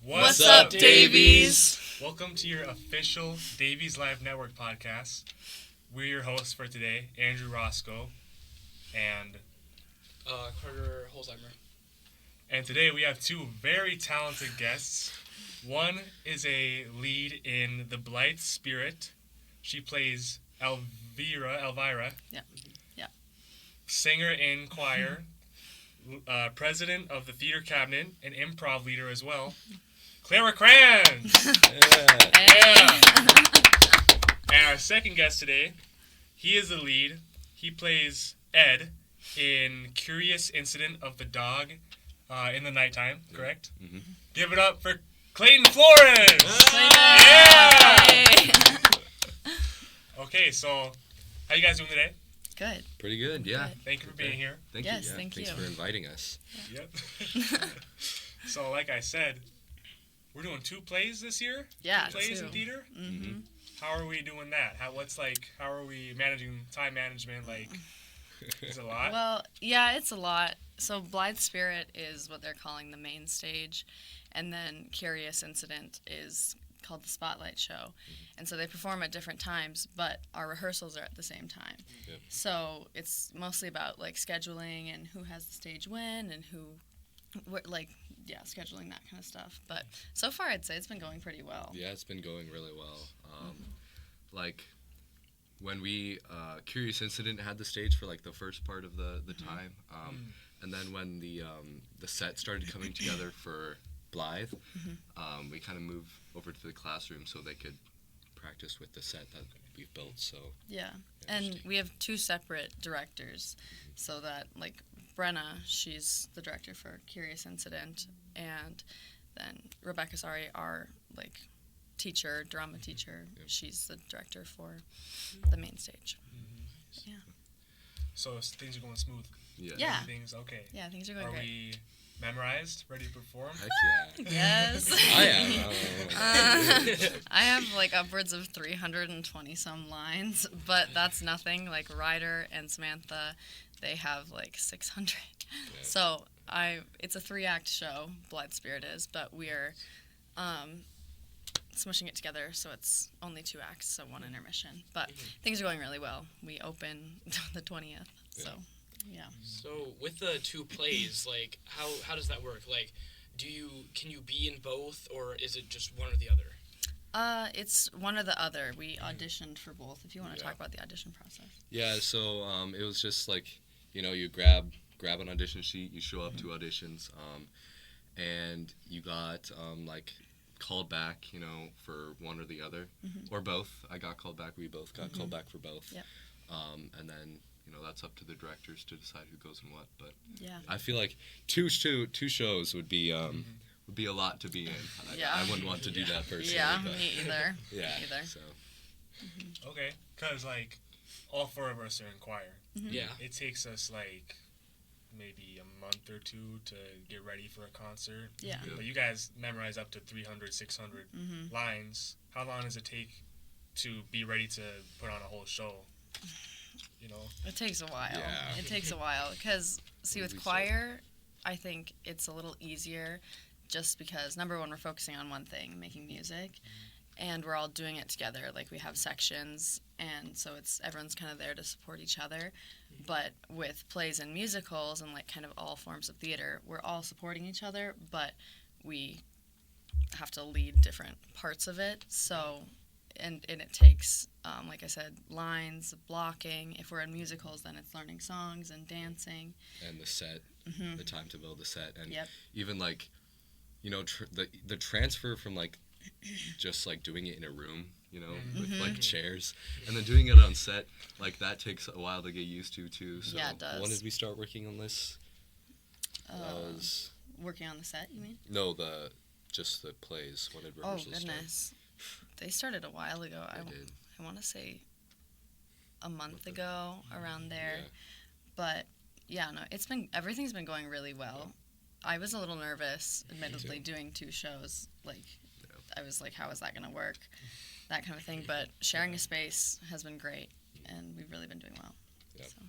What's up, Davies? Welcome to your official Davies Live Network podcast. We're your hosts for today, Andrew Roscoe and Carter Holzheimer. And today we have two very talented guests. One is a lead in The Blithe Spirit. She plays Elvira. Yeah. Singer in choir, president of the theater cabinet, and improv leader as well. Clara Kranz! Yeah. And our second guest today, he is the lead. He plays Ed in Curious Incident of the Dog in the Nighttime, correct? Mm-hmm. Give it up for Clayton Flores! Yeah! Okay, so how you guys doing today? Good. Pretty good, yeah. Good. Thank you for being here. Thank Yes, you. Yeah. thank Thanks you. for inviting us. Yep. So, like I said, we're doing 2 plays this year. Yeah, 2 plays 2. in theater. Mm-hmm. How are we doing that? How are we managing time management? Like, is it a lot? Well, yeah, it's a lot. So Blithe Spirit is what they're calling the main stage, and then Curious Incident is called the Spotlight Show. And so they perform at different times, but our rehearsals are at the same time. Yep. So it's mostly about like scheduling and who has the stage when and scheduling that kind of stuff. But so far I'd say it's been going pretty well. Yeah, it's been going really well. Like when we Curious Incident had the stage for like the first part of the time, and then when the set started coming together for Blythe, we kind of moved over to the classroom so they could practice with the set that we've built. So yeah, and we have 2 separate directors, so that like Brenna, she's the director for Curious Incident, and then Rebecca Sari, our like teacher, drama teacher, she's the director for the main stage. Yeah. So things are going smooth. Yeah. Things okay. Yeah, things are going Are great. we memorized, ready to perform? heck yeah. Yes. I am. I have like upwards of 320 some lines, but that's nothing. Like Ryder and Samantha, they have like 600. Yeah. So it's a 3-act show, Blithe Spirit is, but we're smushing it together so it's only 2 acts, so 1 intermission. But things are going really well. We open the 20th, so yeah. So with the 2 plays, like how does that work? Like, can you be in both, or is it just one or the other? It's one or the other. We auditioned for both. If you want to talk about the audition process. Yeah. So it was just like, you grab an audition sheet, you show up to auditions, and you got like called back, for one or the other, or both. I got called back. We both got called back for both. Yep. And then that's up to the directors to decide who goes in what. But yeah, I feel like two shows would be a lot to be in. I wouldn't want to do that personally. Yeah, but me either. Yeah. Me either. So. Okay, because like all 4 of us are in choir. Yeah. It takes us like maybe a month or 2 to get ready for a concert. Yeah. But you guys memorize up to 300, 600 lines. How long does it take to be ready to put on a whole show? It takes a while. Yeah. It takes a while because, see, with choir, I think it's a little easier just because, number one, we're focusing on one thing, making music, and we're all doing it together. Like, we have sections, and so everyone's kind of there to support each other. But with plays and musicals and, like, kind of all forms of theater, we're all supporting each other, but we have to lead different parts of it. So... And it takes, like I said, lines, blocking. If we're in musicals, then it's learning songs and dancing. And the set, the time to build the set. And even, like, the transfer from, like, just, like, doing it in a room, with, like, chairs. And then doing it on set, like, that takes a while to get used to, too. So yeah, it does. When did we start working on this? Working on the set, you mean? No, just the plays. When did rehearsals start? Oh, goodness. They started a while ago. I want to say a month ago, around there. Yeah. But yeah, no, everything's been going really well. I was a little nervous, admittedly, doing 2 shows. Like, I was like, how is that going to work? That kind of thing. But sharing a space has been great, and we've really been doing well. Yep. So.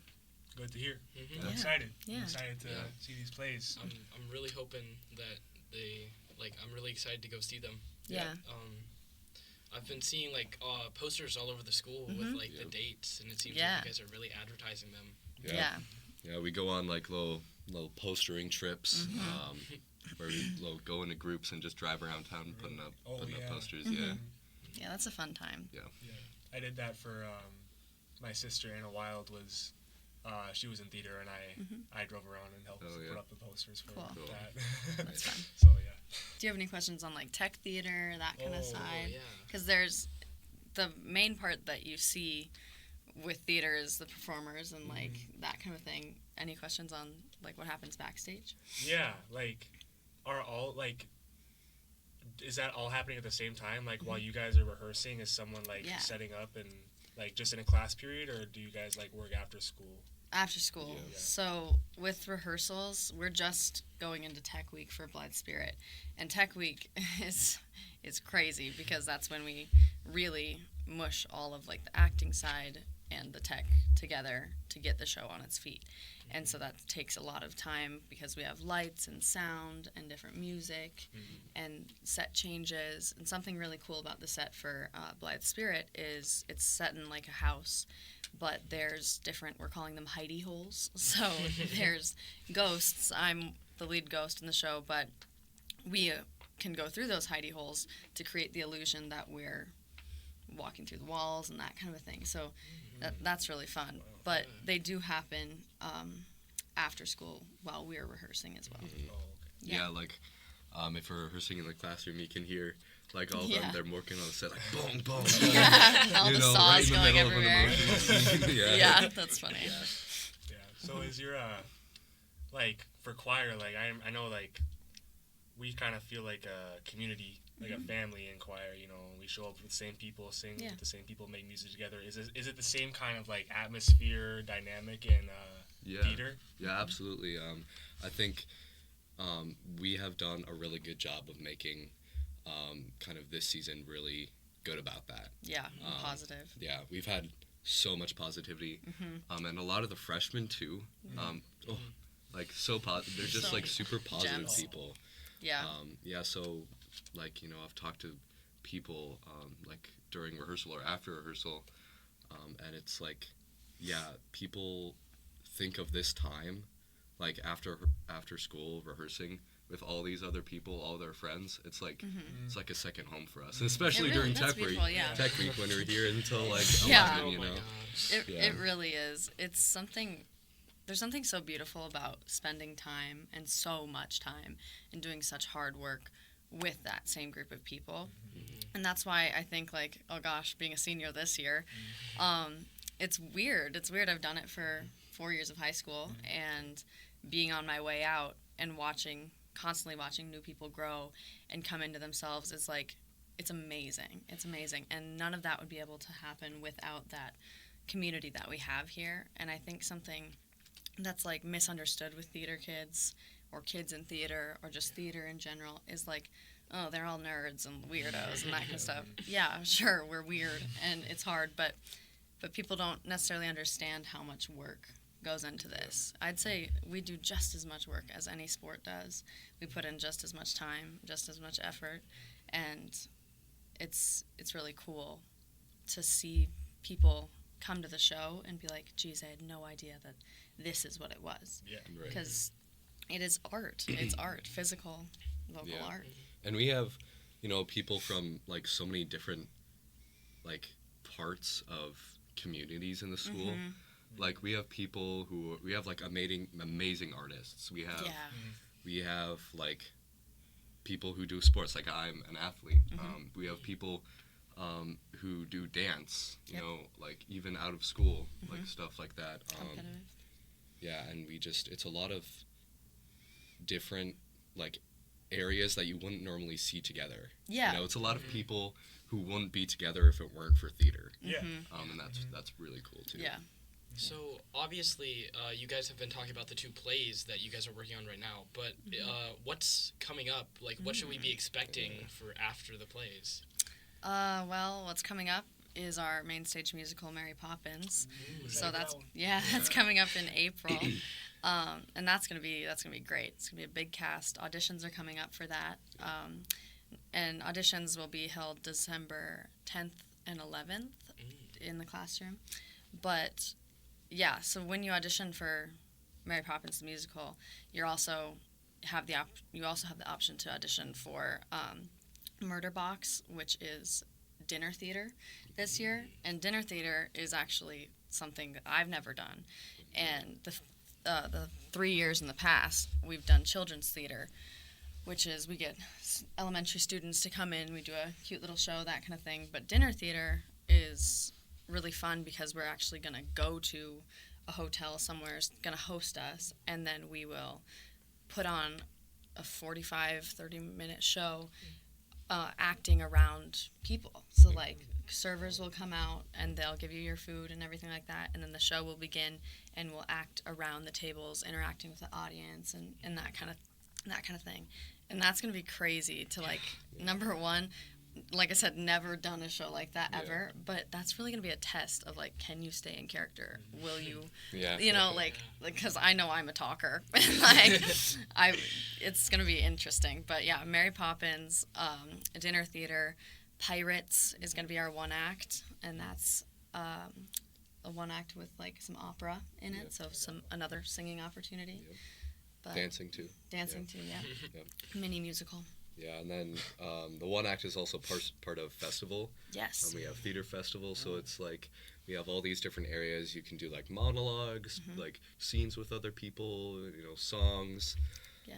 Good to hear. Mm-hmm. I'm Yeah. excited. Yeah. I'm excited to see these plays. I'm really hoping that they like I'm really excited to go see them. Yeah. I've been seeing like posters all over the school with like the dates, and it seems like you guys are really advertising them. Yeah, we go on like little postering trips where we go into groups and just drive around town putting up posters. Yeah, that's a fun time. Yeah, I did that for my sister Anna Wild was she was in theater, and I drove around and helped put up the posters for that. That's fun. So do you have any questions on like tech theater, that kind of side? Yeah. Because there's the main part that you see with theater is the performers and like that kind of thing. Any questions on like what happens backstage? Yeah, like is that all happening at the same time? Like while you guys are rehearsing, is someone like setting up and like just in a class period, or do you guys like work after school? After school. Yeah. So with rehearsals, we're just going into Tech Week for Blood Spirit, and Tech Week is crazy because that's when we really mush all of like the acting side and the tech together to get the show on its feet. And so that takes a lot of time because we have lights and sound and different music and set changes. And something really cool about the set for Blithe Spirit is it's set in like a house, but there's different, we're calling them hidey holes. So there's ghosts. I'm the lead ghost in the show, but we can go through those hidey holes to create the illusion that we're walking through the walls and that kind of a thing. So that's really fun. But they do happen after school while we're rehearsing as well. Yeah, like if we're rehearsing in the classroom, you can hear like all of them, they're working on the set like boom, boom, boom. All the saws going everywhere. Yeah, that's funny. Yeah. So is your like for choir, like I know like we kind of feel like a community, like a family in choir, you know, we show up with the same people, sing with the same people, make music together. Is it the same kind of like atmosphere, dynamic in theater? Yeah, absolutely. I think we have done a really good job of making kind of this season really good about that. Yeah, positive. Yeah, we've had so much positivity, and a lot of the freshmen too. Like so they're just like super positive gems. people. Yeah. So like, you know, I've talked to people like during rehearsal or after rehearsal, and it's like, people think of this time like after school rehearsing with all these other people, all their friends. It's like it's like a second home for us, especially during Tech Week. Tech Week when we're here until like 11, you know. It really is. It's something. There's something so beautiful about spending time and so much time and doing such hard work with that same group of people. And that's why I think like, oh gosh, being a senior this year, it's weird. It's weird. I've done it for 4 years of high school, and being on my way out and constantly watching new people grow and come into themselves is like, it's amazing. It's amazing. And none of that would be able to happen without that community that we have here. And I think something that's like misunderstood with theater kids or kids in theater or just theater in general is like, oh, they're all nerds and weirdos and that kind of stuff. Yeah, sure, we're weird and it's hard, but people don't necessarily understand how much work goes into this. I'd say we do just as much work as any sport does. We put in just as much time, just as much effort, and it's really cool to see people come to the show and be like, geez, I had no idea that this is what it was. Yeah, right. Because it is art. It's art, physical, vocal art. And we have, you know, people from like so many different like parts of communities in the school. Like we have people we have like amazing artists. We have like people who do sports, like I'm an athlete. We have people who do dance, you know, like even out of school, like stuff like that. Yeah, and it's a lot of different like areas that you wouldn't normally see together. Yeah. You know, it's a lot of people who wouldn't be together if it weren't for theater. Yeah. And that's really cool too. Yeah. So obviously, you guys have been talking about the 2 plays that you guys are working on right now. But what's coming up? Like, what should we be expecting for after the plays? Well, what's coming up is our main stage musical, Mary Poppins. So that's coming up in April. And that's gonna be great. It's gonna be a big cast. Auditions are coming up for that, and auditions will be held December 10th and 11th in the classroom. But yeah, so when you audition for Mary Poppins the musical, you also have the option to audition for Murder Box, which is dinner theater this year. And dinner theater is actually something that I've never done. And the 3 years in the past, we've done children's theater, which is we get elementary students to come in, we do a cute little show, that kind of thing. But dinner theater is really fun because we're actually going to go to a hotel somewhere, is going to host us, and then we will put on a 30-minute show acting around people. So, like, servers will come out and they'll give you your food and everything like that, and then the show will begin and we'll act around the tables, interacting with the audience and that kind of thing. And that's going to be crazy to, like, number one, like I said, never done a show like that ever, but that's really going to be a test of, like, can you stay in character? Will you, you know, like, because I know I'm a talker. Like, it's going to be interesting. But, yeah, Mary Poppins, dinner theater, Pirates is going to be our one act, and that's a one act with, like, some opera in it, so another singing opportunity. But Dancing, too. Dancing, too, Mini musical. Yeah, and then the one act is also part of festival. Yes. We have theater festival, so it's like we have all these different areas. You can do like monologues, like scenes with other people, songs. Yeah.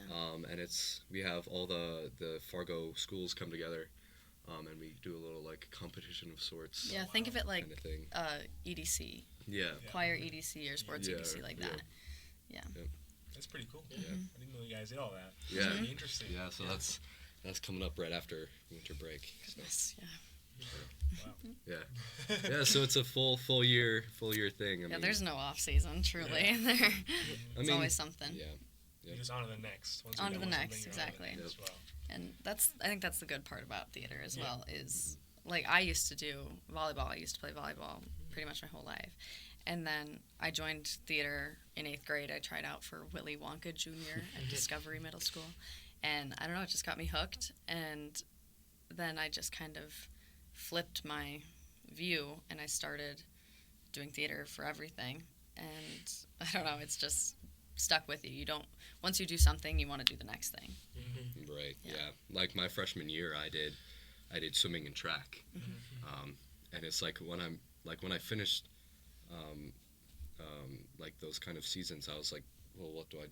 And we have all the Fargo schools come together, and we do a little like competition of sorts. Yeah, think of it like kind of thing. EDC. Yeah. Choir EDC or sports EDC like that. Yeah. That's pretty cool. Yeah. I didn't know you guys did all that. Yeah. That's really interesting. Yeah, so that's coming up right after winter break. So. Goodness, Wow. Yeah. Yeah, so it's a full year thing. I mean, there's no off season, truly. It's always something. Yeah. You're just on to the next. On to the next, exactly. As well. And I think that's the good part about theater as well is, like, I used to do volleyball. I used to play volleyball pretty much my whole life. And then I joined theater in 8th grade. I tried out for Willy Wonka Jr. at Discovery Middle School. And I don't know, it just got me hooked. And then I just kind of flipped my view and I started doing theater for everything. And I don't know, it's just stuck with you. Once you do something, you want to do the next thing. Right, yeah. Like my freshman year, I did swimming and track. And it's like when I finished like those kind of seasons, I was like, well, what do I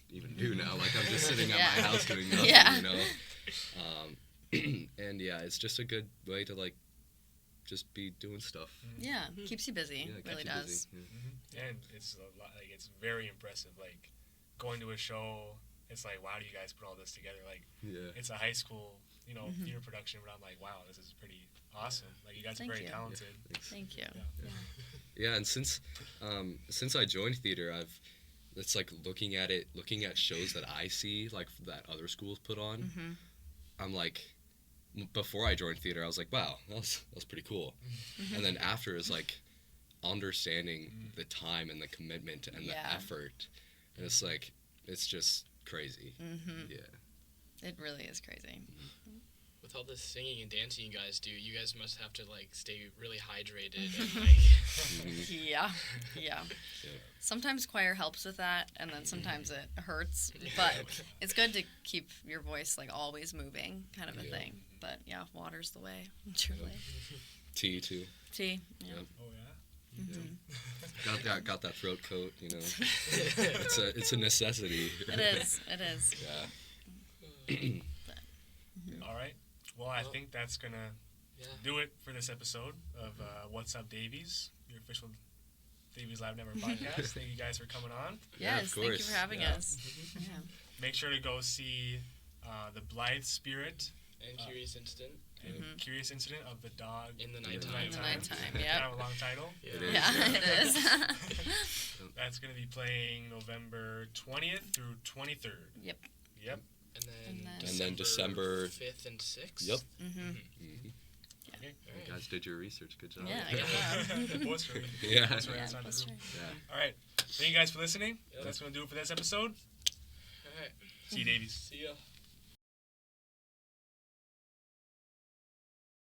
even do now? Like, I'm just sitting at my house doing nothing, and it's just a good way to like just be doing stuff. Yeah, keeps you busy. Yeah, it really keeps you does. busy, yeah. And it's a lot, like, it's very impressive. Like, going to a show, it's like, wow, do you guys put all this together? Like, it's a high school, theater production, but I'm like, wow, this is pretty awesome. Like, you guys are very talented. Thank you. Yeah, and since I joined theater, it's like looking at shows that I see, like, that other schools put on. I'm like, before I joined theater, I was like, wow, that was pretty cool. And then after is like understanding the time and the commitment and the effort, and it's like, it's just crazy. Yeah, it really is crazy. With all this singing and dancing you guys do, you guys must have to like stay really hydrated and like. Yeah. Sometimes choir helps with that, and then sometimes it hurts. But it's good to keep your voice like always moving, kind of a thing. But yeah, water's the way, truly. Tea too. Tea. Yeah. Oh yeah. Got that throat coat, It's a necessity. It is. Yeah. All right. Well, I think that's gonna do it for this episode of What's Up, Davies, your official Davies Live Network podcast. Thank you guys for coming on. Yes, thank you for having us. Yeah. Make sure to go see The Blithe Spirit and Curious Incident. Curious Incident of the Dog in the Nighttime. In the Nighttime, yeah. Kind of a long title. It is. That's going to be playing November 20th through 23rd. Yep. Yep. And then December 5th and 6th. Yep. Okay. You guys did your research. Good job. Yeah, good job. Poster. Yeah. Poster Yeah, outside the poster. room. Yeah. All right. Thank you guys for listening. Yep. That's going to do it for this episode. All right. See you, Davies. See ya.